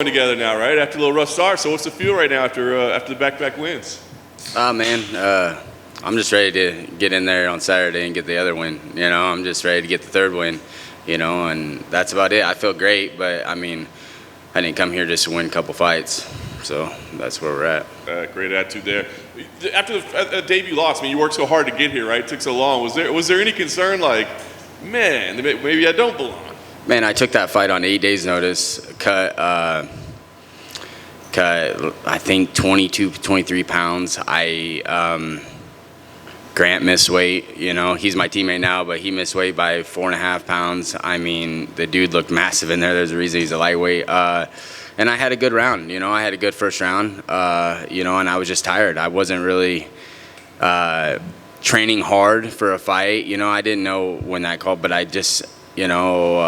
Together now, right? After a little rough start. So what's the feel right now after the back-to-back wins? Man, I'm just ready to get in there on Saturday and get the other win. You know, I'm just ready to get the third win. You know, and that's about it. I feel great, but I mean, I didn't come here just to win a couple fights. So that's where we're at. Great attitude there. After the debut loss, I mean, you worked so hard to get here, right? It took so long. Was there any concern, like, man, maybe I don't belong? Man, I took that fight on 8 days' notice. Cut I think 22, 23 pounds. Grant missed weight. You know, he's my teammate now, but he missed weight by 4.5 pounds. I mean, the dude looked massive in there. There's a reason he's a lightweight. And I had a good round. You know, I had a good first round. You know, and I was just tired. I wasn't really training hard for a fight. You know, I didn't know when that called, but I just, you know,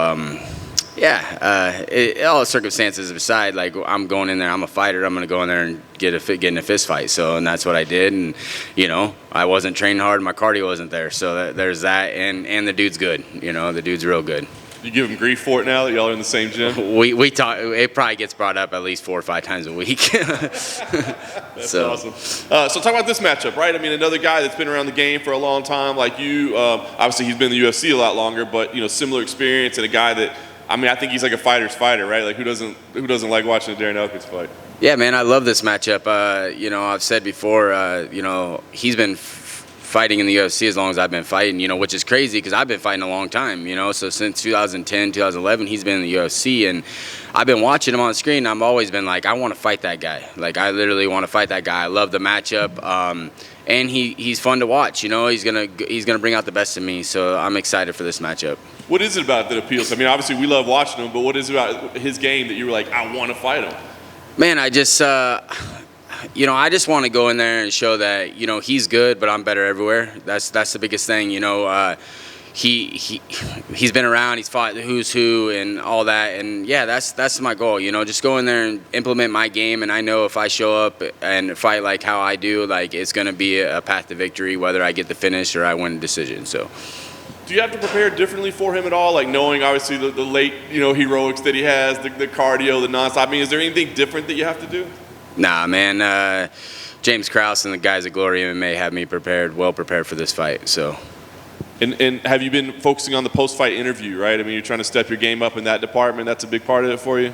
all circumstances aside, like, I'm going in there, I'm a fighter, I'm going to go in there and get in a fist fight. So, and that's what I did. And, you know, I wasn't training hard, my cardio wasn't there. So there's that, and the dude's good. You know, the dude's real good. You give him grief for it now that y'all are in the same gym? We talk. It probably gets brought up at least 4 or 5 times a week. That's awesome. So talk about this matchup, right? I mean, another guy that's been around the game for a long time, like you. Obviously, he's been in the UFC a lot longer, but you know, similar experience, and a guy that, I mean, I think he's like a fighter's fighter, right? Like, who doesn't like watching a Darren Elkins fight? Yeah, man, I love this matchup. You know, I've said before, you know, he's been fighting in the UFC as long as I've been fighting, you know, which is crazy because I've been fighting a long time, you know. So since 2010, 2011, he's been in the UFC, and I've been watching him on the screen. I've always been like, I want to fight that guy. Like, I literally want to fight that guy. I love the matchup, and he's fun to watch. You know, he's gonna bring out the best in me. So I'm excited for this matchup. What is it about that appeals? I mean, obviously we love watching him, but what is it about his game that you were like, I want to fight him? Man, I just. You know, I just want to go in there and show that, you know, he's good, but I'm better everywhere. That's the biggest thing, you know. He's been around, he's fought who's who and all that, and yeah, that's my goal, you know, just go in there and implement my game. And I know if I show up and fight like how I do, like, it's going to be a path to victory, whether I get the finish or I win a decision. So do you have to prepare differently for him at all, like knowing obviously the late, you know, heroics that he has, the cardio, the nonstop? I mean, is there anything different that you have to do? Nah, man. James Krause and the guys at Glory MMA have me well prepared for this fight. So, and have you been focusing on the post-fight interview, right? I mean, you're trying to step your game up in that department. That's a big part of it for you.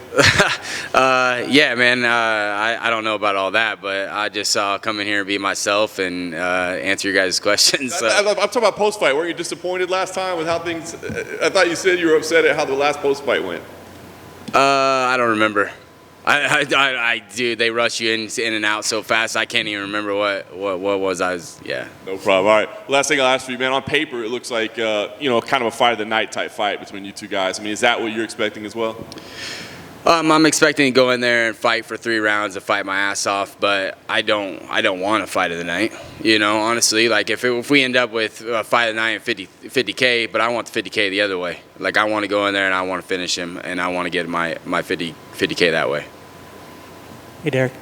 Yeah, man. I don't know about all that, but I just come in here and be myself and answer your guys' questions. I'm talking about post-fight. Weren't you disappointed last time with how things? I thought you said you were upset at how the last post-fight went. I don't remember. I do. They rush you in and out so fast. I can't even remember what was. Yeah. No problem. All right. Last thing I'll ask for you, man. On paper, it looks like you know, kind of a fight of the night type fight between you two guys. I mean, is that what you're expecting as well? I'm expecting to go in there and fight for 3 rounds and fight my ass off, but I don't want a fight of the night. You know, honestly, like if we end up with a fight of the night and 50K, but I want the 50K the other way. Like, I want to go in there and I want to finish him, and I want to get my 50K that way. Hey, Darrick.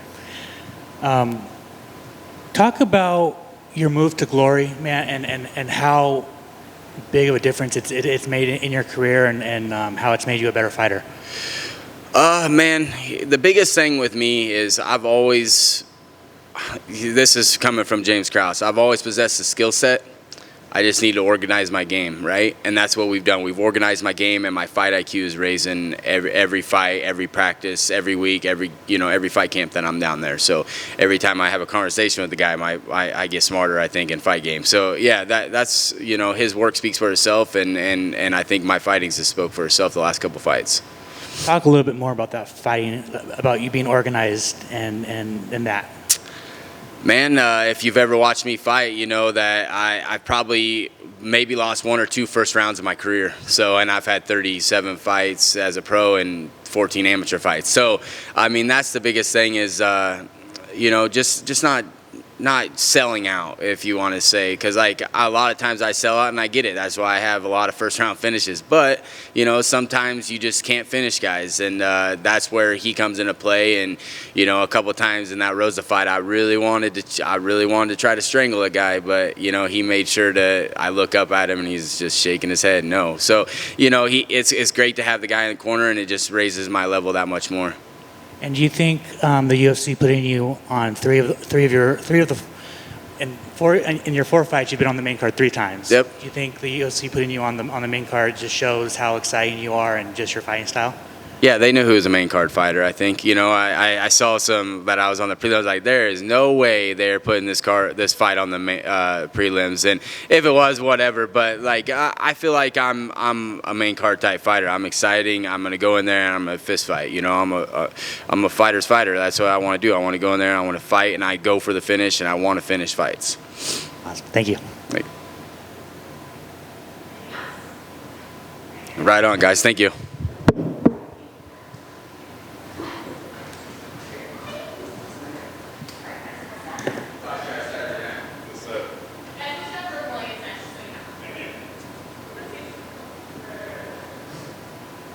Talk about your move to Glory, man, and how big of a difference it's made in your career, and how it's made you a better fighter. Man, the biggest thing with me is this is coming from James Krause, I've always possessed a skill set. I just need to organize my game, right? And that's what we've done. We've organized my game, and my fight IQ is raising every fight, every practice, every week, every fight camp that I'm down there. So every time I have a conversation with the guy, I get smarter, I think, in fight game. So yeah, that's, you know, his work speaks for itself, and I think my fighting's just spoke for itself the last couple fights. Talk a little bit more about that fighting, about you being organized and that. Man, if you've ever watched me fight, you know that I probably maybe lost 1 or 2 first rounds of my career. So, and I've had 37 fights as a pro and 14 amateur fights. So, I mean, that's the biggest thing is, you know, just not selling out, if you want to say, because like a lot of times I sell out, and I get it. That's why I have a lot of first round finishes. But you know, sometimes you just can't finish guys, and that's where he comes into play. And you know, a couple of times in that Rosa fight, I really wanted to try to strangle a guy, but you know, he made sure to. I look up at him, and he's just shaking his head no. So you know, it's great to have the guy in the corner, and it just raises my level that much more. And do you think the UFC putting you on three of the in your 4 fights, you've been on the main card 3 times? Yep. Do you think the UFC putting you on the main card just shows how exciting you are and just your fighting style? Yeah, they knew who was a main card fighter. I think, you know, I saw some that I was on the prelims. Like, there is no way they're putting this fight on the prelims. And if it was, whatever. But like, I feel like I'm a main card type fighter. I'm exciting. I'm gonna go in there and I'm gonna fist fight. You know, I'm a fighter's fighter. That's what I want to do. I want to go in there and I want to fight, and I go for the finish, and I want to finish fights. Awesome. Thank you. Right on, guys. Thank you.